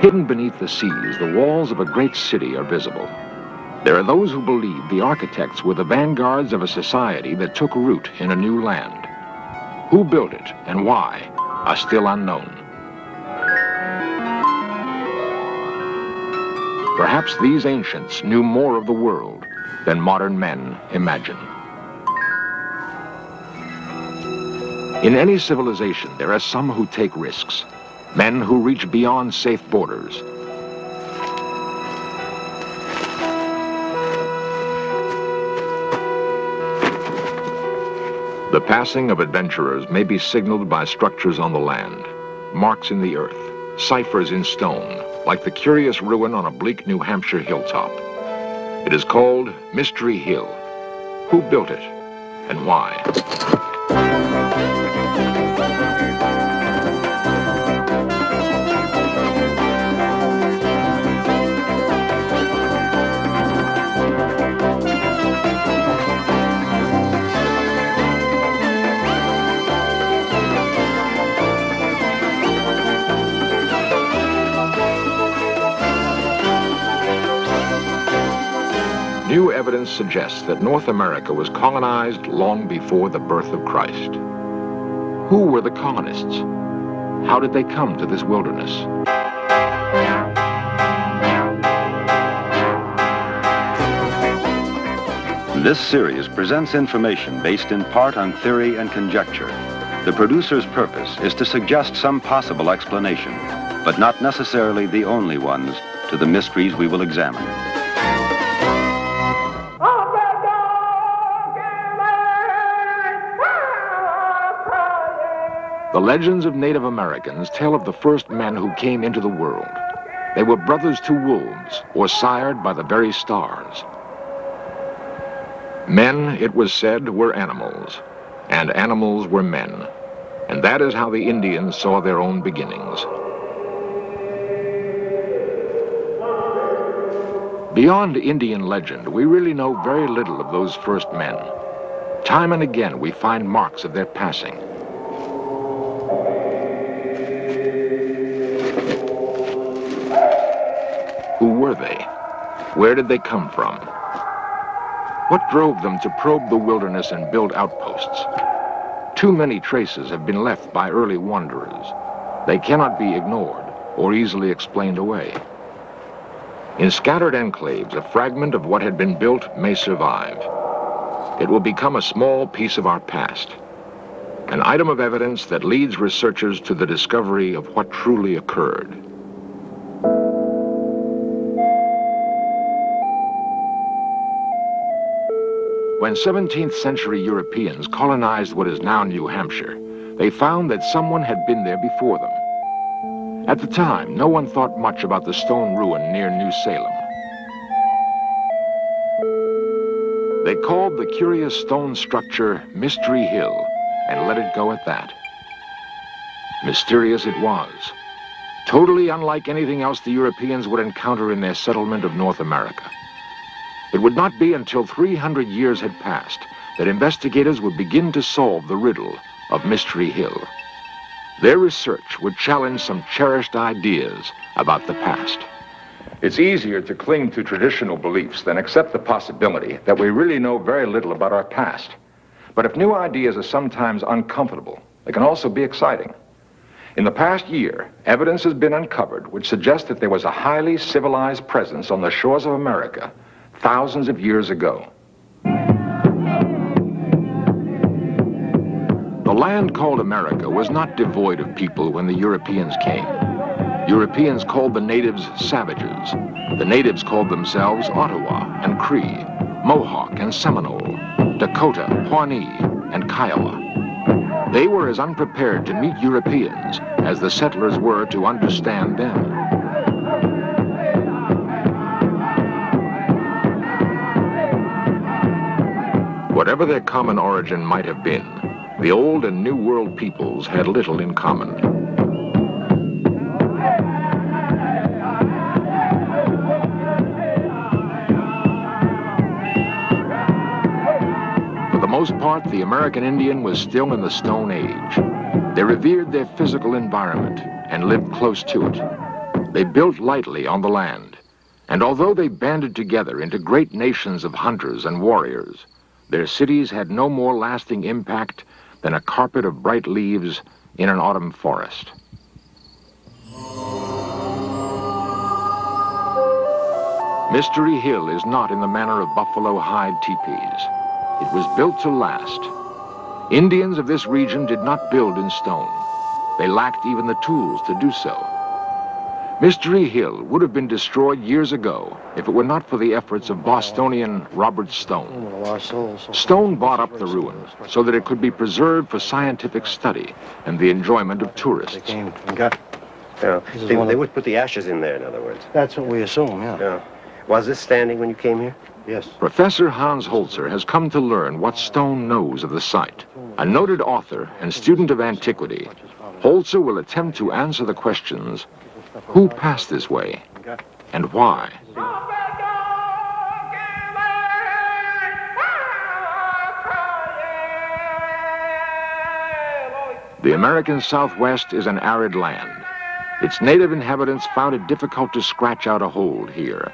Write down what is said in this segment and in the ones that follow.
Hidden beneath the seas, the walls of a great city are visible. There are those who believe the architects were the vanguards of a society that took root in a new land. Who built it and why are still unknown. Perhaps these ancients knew more of the world than modern men imagine. In any civilization, there are some who take risks, men who reach beyond safe borders. The passing of adventurers may be signaled by structures on the land, marks in the earth, ciphers in stone, like the curious ruin on a bleak New Hampshire hilltop. It is called Mystery Hill. Who built it and why? New evidence suggests that North America was colonized long before the birth of Christ. Who were the colonists? How did they come to this wilderness? This series presents information based in part on theory and conjecture. The producer's purpose is to suggest some possible explanation, but not necessarily the only ones, to the mysteries we will examine. The legends of Native Americans tell of the first men who came into the world. They were brothers to wolves, or sired by the very stars. Men, it was said, were animals, and animals were men. And that is how the Indians saw their own beginnings. Beyond Indian legend, we really know very little of those first men. Time and again, we find marks of their passing. Who were they? Where did they come from? What drove them to probe the wilderness and build outposts? Too many traces have been left by early wanderers. They cannot be ignored or easily explained away. In scattered enclaves, a fragment of what had been built may survive. It will become a small piece of our past, an item of evidence that leads researchers to the discovery of what truly occurred. When 17th century Europeans colonized what is now New Hampshire, they found that someone had been there before them. At the time, no one thought much about the stone ruin near New Salem. They called the curious stone structure Mystery Hill and let it go at that. Mysterious it was, totally unlike anything else the Europeans would encounter in their settlement of North America. It would not be until 300 years had passed that investigators would begin to solve the riddle of Mystery Hill. Their research would challenge some cherished ideas about the past. It's easier to cling to traditional beliefs than accept the possibility that we really know very little about our past. But if new ideas are sometimes uncomfortable, they can also be exciting. In the past year, evidence has been uncovered which suggests that there was a highly civilized presence on the shores of America thousands of years ago. The land called America was not devoid of people when the Europeans came. Europeans called the natives savages. The natives called themselves Ottawa and Cree, Mohawk and Seminole, Dakota, Pawnee, and Kiowa. They were as unprepared to meet Europeans as the settlers were to understand them. Whatever their common origin might have been, the Old and New World peoples had little in common. For the most part, the American Indian was still in the Stone Age. They revered their physical environment and lived close to it. They built lightly on the land, and although they banded together into great nations of hunters and warriors, their cities had no more lasting impact than a carpet of bright leaves in an autumn forest. Mystery Hill is not in the manner of buffalo hide teepees. It was built to last. Indians of this region did not build in stone. They lacked even the tools to do so. Mystery Hill would have been destroyed years ago if it were not for the efforts of Bostonian Robert Stone. Stone bought up the ruin so that it could be preserved for scientific study and the enjoyment of tourists. They would put the ashes in there, in other words. That's what we assume, yeah. Was this standing when you came here? Yes. Professor Hans Holzer has come to learn what Stone knows of the site. A noted author and student of antiquity, Holzer will attempt to answer the questions: who passed this way, and why? The American Southwest is an arid land. Its native inhabitants found it difficult to scratch out a hold here.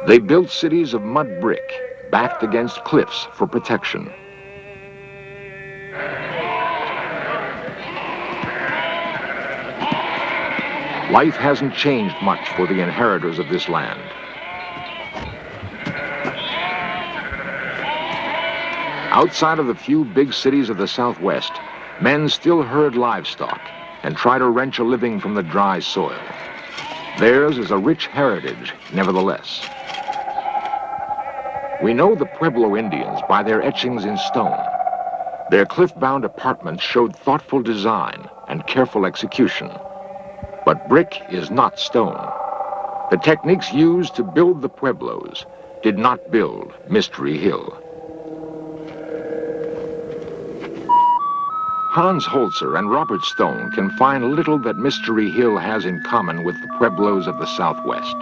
They built cities of mud brick, backed against cliffs for protection. Life hasn't changed much for the inheritors of this land. Outside of the few big cities of the Southwest, men still herd livestock and try to wrench a living from the dry soil. Theirs is a rich heritage, nevertheless. We know the Pueblo Indians by their etchings in stone. Their cliff-bound apartments showed thoughtful design and careful execution. But brick is not stone. The techniques used to build the Pueblos did not build Mystery Hill. Hans Holzer and Robert Stone can find little that Mystery Hill has in common with the Pueblos of the Southwest.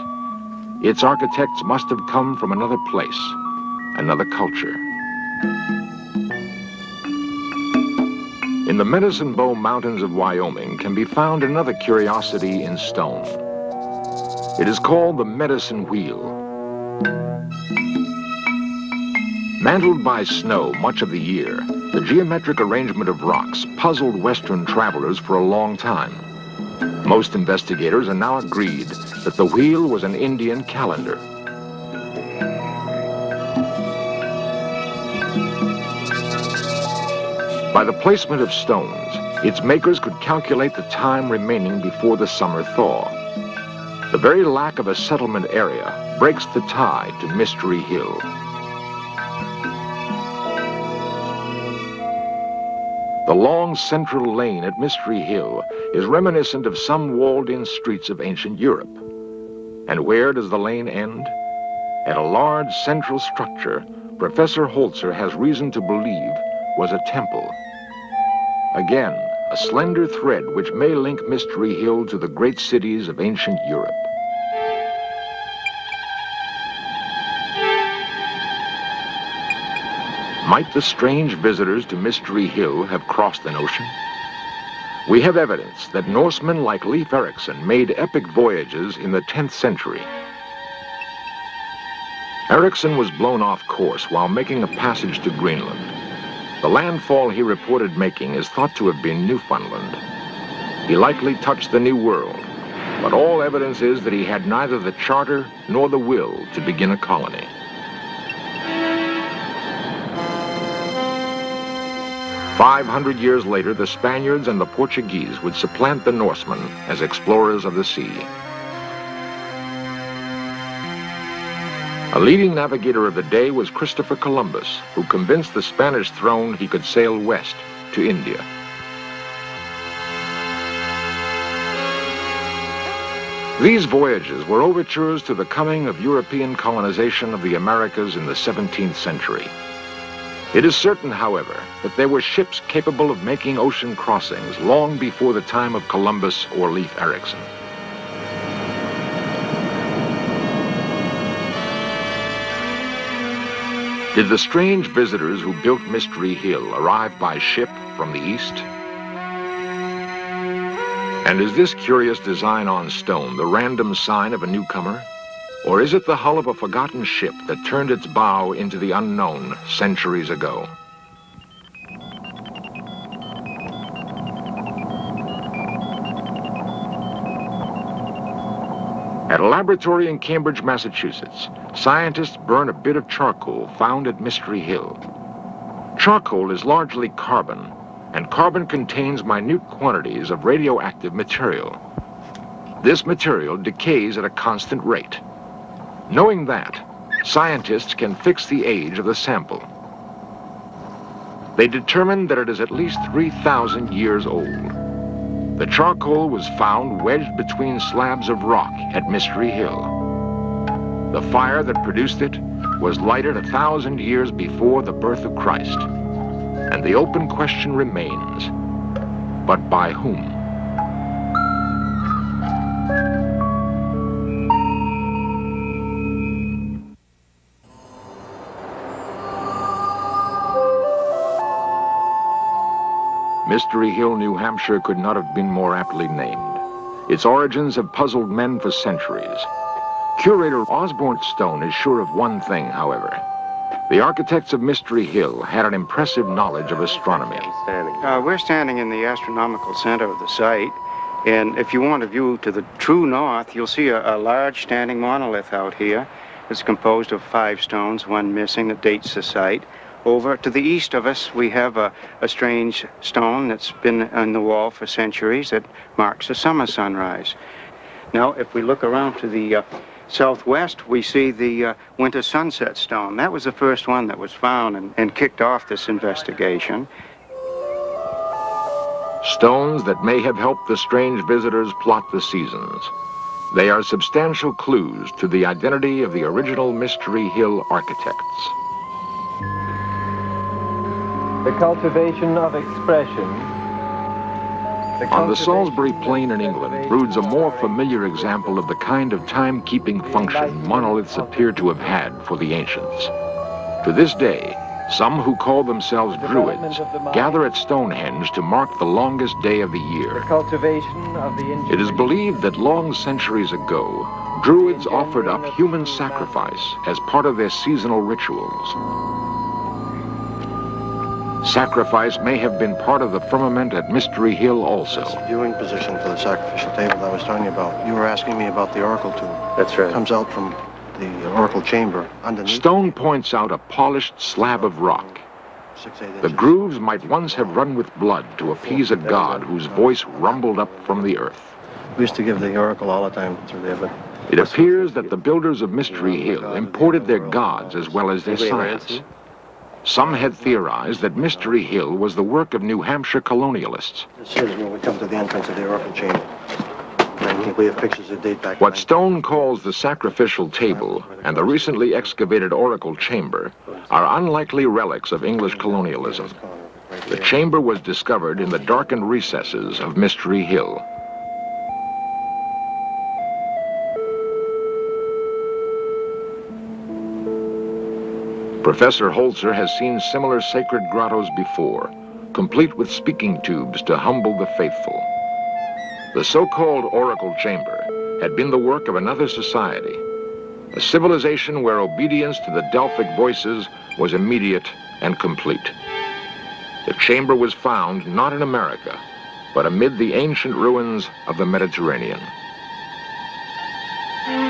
Its architects must have come from another place, another culture. In the Medicine Bow Mountains of Wyoming can be found another curiosity in stone. It is called the Medicine Wheel. Mantled by snow much of the year, the geometric arrangement of rocks puzzled Western travelers for a long time. Most investigators are now agreed that the wheel was an Indian calendar. By the placement of stones, its makers could calculate the time remaining before the summer thaw. The very lack of a settlement area breaks the tie to Mystery Hill. The long central lane at Mystery Hill is reminiscent of some walled-in streets of ancient Europe. And where does the lane end? At a large central structure, Professor Holzer has reason to believe was a temple. Again, a slender thread which may link Mystery Hill to the great cities of ancient Europe. Might the strange visitors to Mystery Hill have crossed an ocean? We have evidence that Norsemen like Leif Erikson made epic voyages in the 10th century. Erikson was blown off course while making a passage to Greenland. The landfall he reported making is thought to have been Newfoundland. He likely touched the New World, but all evidence is that he had neither the charter nor the will to begin a colony. "500 years later, the Spaniards and the Portuguese would supplant the Norsemen as explorers of the sea. A leading navigator of the day was Christopher Columbus, who convinced the Spanish throne he could sail west to India. These voyages were overtures to the coming of European colonization of the Americas in the 17th century. It is certain, however, that there were ships capable of making ocean crossings long before the time of Columbus or Leif Erikson. Did the strange visitors who built Mystery Hill arrive by ship from the east? And is this curious design on stone the random sign of a newcomer? Or is it the hull of a forgotten ship that turned its bow into the unknown centuries ago? At a laboratory in Cambridge, Massachusetts, scientists burn a bit of charcoal found at Mystery Hill. Charcoal is largely carbon, and carbon contains minute quantities of radioactive material. This material decays at a constant rate. Knowing that, scientists can fix the age of the sample. They determined that it is at least 3,000 years old. The charcoal was found wedged between slabs of rock at Mystery Hill. The fire that produced it was lighted 1,000 years before the birth of Christ. And the open question remains, but by whom? Mystery Hill, New Hampshire could not have been more aptly named. Its origins have puzzled men for centuries. Curator Osborne Stone is sure of one thing, however. The architects of Mystery Hill had an impressive knowledge of astronomy. We're standing in the astronomical center of the site, and if you want a view to the true north, you'll see a large standing monolith out here. It's composed of 5 stones, one missing that dates the site. Over to the east of us, we have a strange stone that's been on the wall for centuries that marks a summer sunrise. Now, if we look around to the southwest, we see the winter sunset stone. That was the first one that was found and kicked off this investigation. Stones that may have helped the strange visitors plot the seasons. They are substantial clues to the identity of the original Mystery Hill architects. The cultivation of expression. On the Salisbury Plain in England broods a more familiar example of the kind of timekeeping function monoliths appear to have had for the ancients. To this day, some who call themselves Druids gather at Stonehenge to mark the longest day of the year. It is believed that long centuries ago, Druids offered up human sacrifice as part of their seasonal rituals. Sacrifice may have been part of the firmament at Mystery Hill also. That's the viewing position for the sacrificial table that I was telling you about. You were asking me about the oracle tube. That's right. It comes out from the oracle chamber underneath. Stone points out a polished slab of rock. 6, 8 inches. The grooves might once have run with blood to appease a god whose voice rumbled up from the earth. We used to give the oracle all the time through there, but It appears that the builders of Mystery Hill imported their gods as well as their science. Some had theorized that Mystery Hill was the work of New Hampshire colonialists. this is when we come to the entrance of the oracle chamber. And we have pictures that date back. What Stone calls the sacrificial table and the recently excavated oracle chamber are unlikely relics of English colonialism. The chamber was discovered in the darkened recesses of Mystery Hill. Professor Holzer has seen similar sacred grottos before, complete with speaking tubes to humble the faithful. The so-called oracle chamber had been the work of another society, a civilization where obedience to the Delphic voices was immediate and complete. The chamber was found not in America, but amid the ancient ruins of the Mediterranean.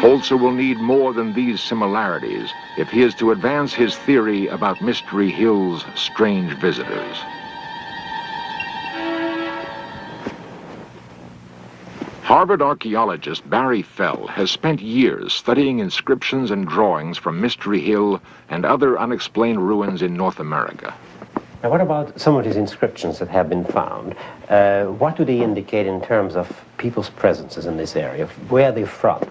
Holzer will need more than these similarities if he is to advance his theory about Mystery Hill's strange visitors. Harvard archaeologist Barry Fell has spent years studying inscriptions and drawings from Mystery Hill and other unexplained ruins in North America. Now, what about some of these inscriptions that have been found? What do they indicate in terms of people's presences in this area? Where are they from?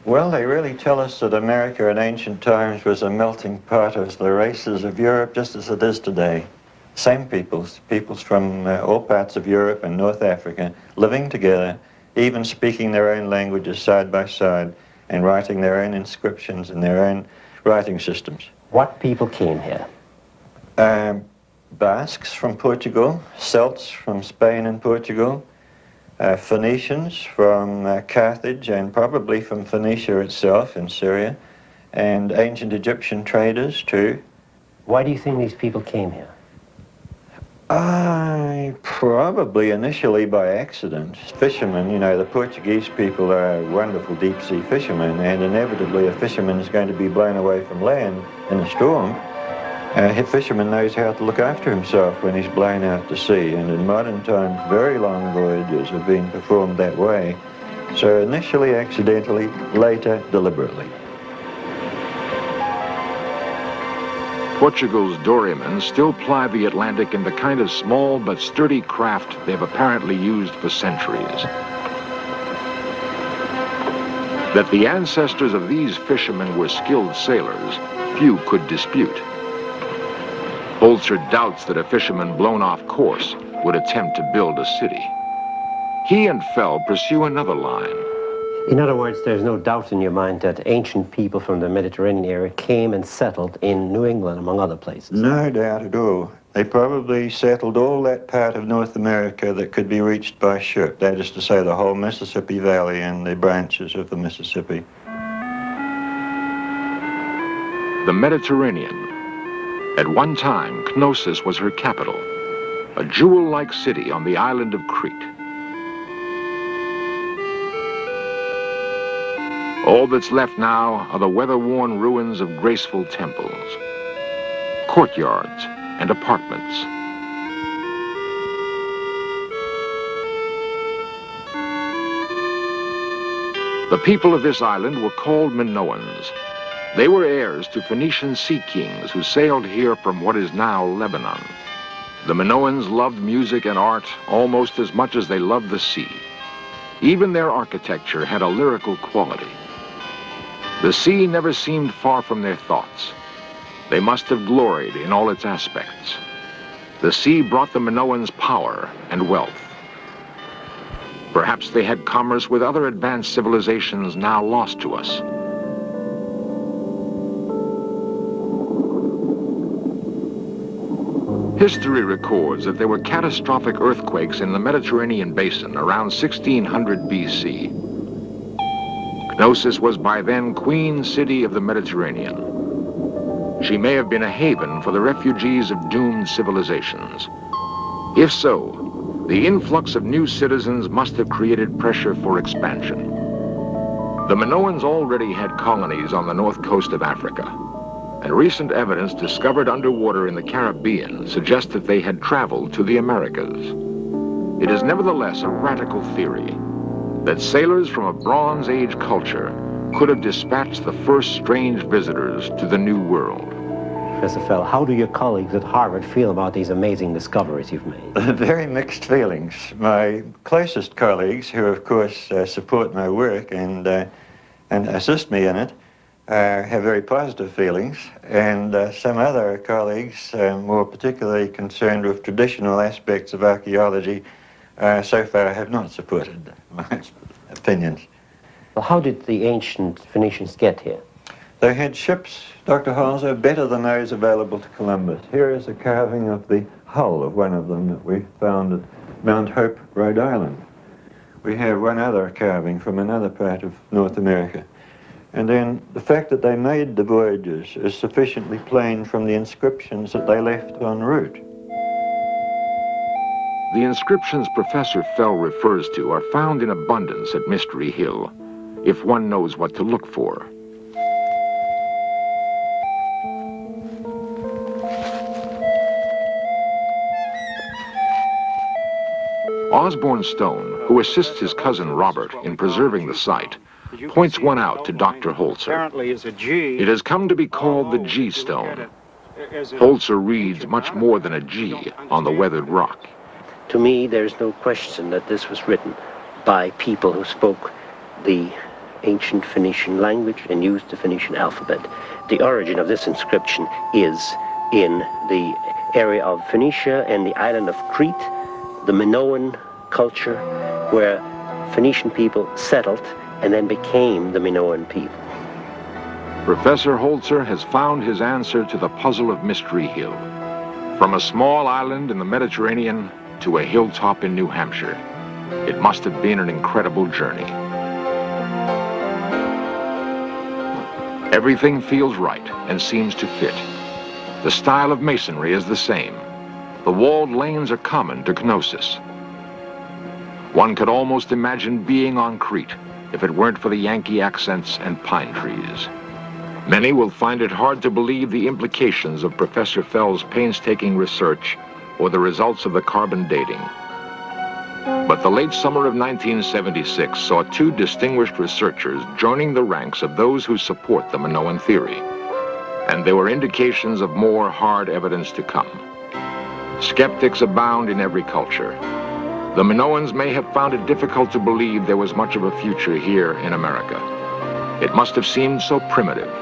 Well, they really tell us that America in ancient times was a melting pot of the races of Europe, just as it is today. Same peoples from all parts of Europe and North Africa, living together, even speaking their own languages side by side, and writing their own inscriptions and their own writing systems. What people came here? Basques from Portugal, Celts from Spain and Portugal, Phoenicians from Carthage and probably from Phoenicia itself in Syria, and ancient Egyptian traders too. Why do you think these people came here? Probably initially by accident. Fishermen, you know, the Portuguese people are wonderful deep-sea fishermen, and inevitably a fisherman is going to be blown away from land in a storm. A fisherman knows how to look after himself when he's blown out to sea, and in modern times very long voyages have been performed that way. So initially accidentally, later deliberately. Portugal's dorymen still ply the Atlantic in the kind of small but sturdy craft they've apparently used for centuries. That the ancestors of these fishermen were skilled sailors, few could dispute. Holzer doubts that a fisherman blown off course would attempt to build a city. He and Fell pursue another line. In other words, there's no doubt in your mind that ancient people from the Mediterranean area came and settled in New England, among other places. No doubt at all. They probably settled all that part of North America that could be reached by ship. That is to say, the whole Mississippi Valley and the branches of the Mississippi. The Mediterranean. At one time, Knossos was her capital, a jewel-like city on the island of Crete. All that's left now are the weather-worn ruins of graceful temples, courtyards, and apartments. The people of this island were called Minoans. They were heirs to Phoenician sea kings who sailed here from what is now Lebanon. The Minoans loved music and art almost as much as they loved the sea. Even their architecture had a lyrical quality. The sea never seemed far from their thoughts. They must have gloried in all its aspects. The sea brought the Minoans power and wealth. Perhaps they had commerce with other advanced civilizations now lost to us. History records that there were catastrophic earthquakes in the Mediterranean basin around 1600 BC. Knossos was by then Queen City of the Mediterranean. She may have been a haven for the refugees of doomed civilizations. If so, the influx of new citizens must have created pressure for expansion. The Minoans already had colonies on the north coast of Africa, and recent evidence discovered underwater in the Caribbean suggests that they had traveled to the Americas. It is nevertheless a radical theory that sailors from a Bronze Age culture could have dispatched the first strange visitors to the New World. Professor Fell, how do your colleagues at Harvard feel about these amazing discoveries you've made? Very mixed feelings. My closest colleagues, who of course support my work and assist me in it, have very positive feelings, and some other colleagues, more particularly concerned with traditional aspects of archaeology, so far have not supported my opinions. Well, how did the ancient Phoenicians get here? They had ships, Dr. Holzer, better than those available to Columbus. Here is a carving of the hull of one of them that we found at Mount Hope, Rhode Island. We have one other carving from another part of North America. And then the fact that they made the voyages is sufficiently plain from the inscriptions that they left en route. The inscriptions Professor Fell refers to are found in abundance at Mystery Hill, if one knows what to look for. Osborne Stone, who assists his cousin Robert in preserving the site, points one out to Dr. Holzer. Apparently is a G. It has come to be called the G stone. Holzer reads much more than a G on the weathered rock. To me, there's no question that this was written by people who spoke the ancient Phoenician language and used the Phoenician alphabet. The origin of this inscription is in the area of Phoenicia and the island of Crete, the Minoan culture, where Phoenician people settled and then became the Minoan people. Professor Holzer has found his answer to the puzzle of Mystery Hill. From a small island in the Mediterranean to a hilltop in New Hampshire, It must have been an incredible journey. Everything feels right and seems to fit. The style of masonry is the same. The walled lanes are common to Knossos. One could almost imagine being on Crete if it weren't for the Yankee accents and pine trees. Many will find it hard to believe the implications of Professor Fell's painstaking research or the results of the carbon dating. But the late summer of 1976 saw two distinguished researchers joining the ranks of those who support the Minoan theory. And there were indications of more hard evidence to come. Skeptics abound in every culture. The Minoans may have found it difficult to believe there was much of a future here in America. It must have seemed so primitive.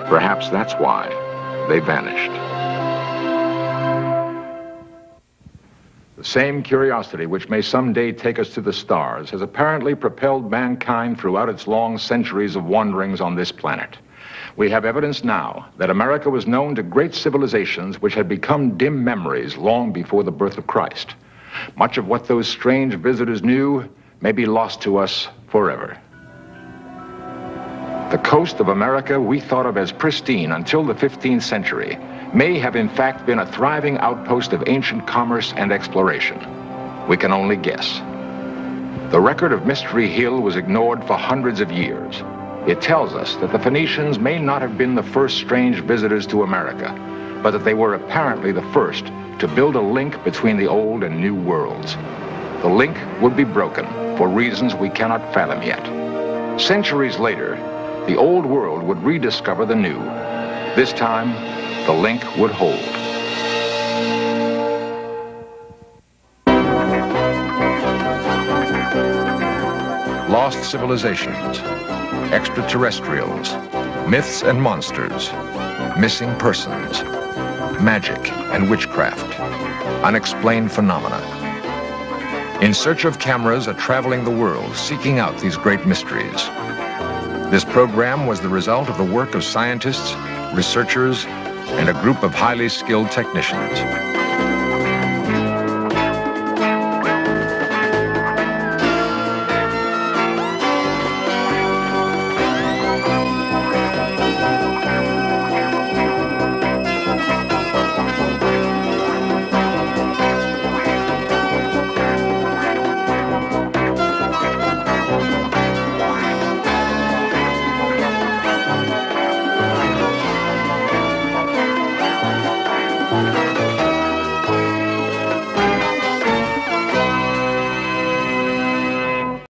Perhaps that's why they vanished. The same curiosity which may someday take us to the stars has apparently propelled mankind throughout its long centuries of wanderings on this planet. We have evidence now that America was known to great civilizations which had become dim memories long before the birth of Christ. Much of what those strange visitors knew may be lost to us forever. The coast of America we thought of as pristine until the 15th century may have in fact been a thriving outpost of ancient commerce and exploration. We can only guess. The record of Mystery Hill was ignored for hundreds of years. It tells us that the Phoenicians may not have been the first strange visitors to America, but that they were apparently the first to build a link between the old and new worlds. The link would be broken for reasons we cannot fathom yet. Centuries later, the old world would rediscover the new. This time, the link would hold. Lost civilizations, extraterrestrials, myths and monsters, missing persons, magic and witchcraft, unexplained phenomena. In Search of Cameras are traveling the world, seeking out these great mysteries. This program was the result of the work of scientists, researchers, and a group of highly skilled technicians.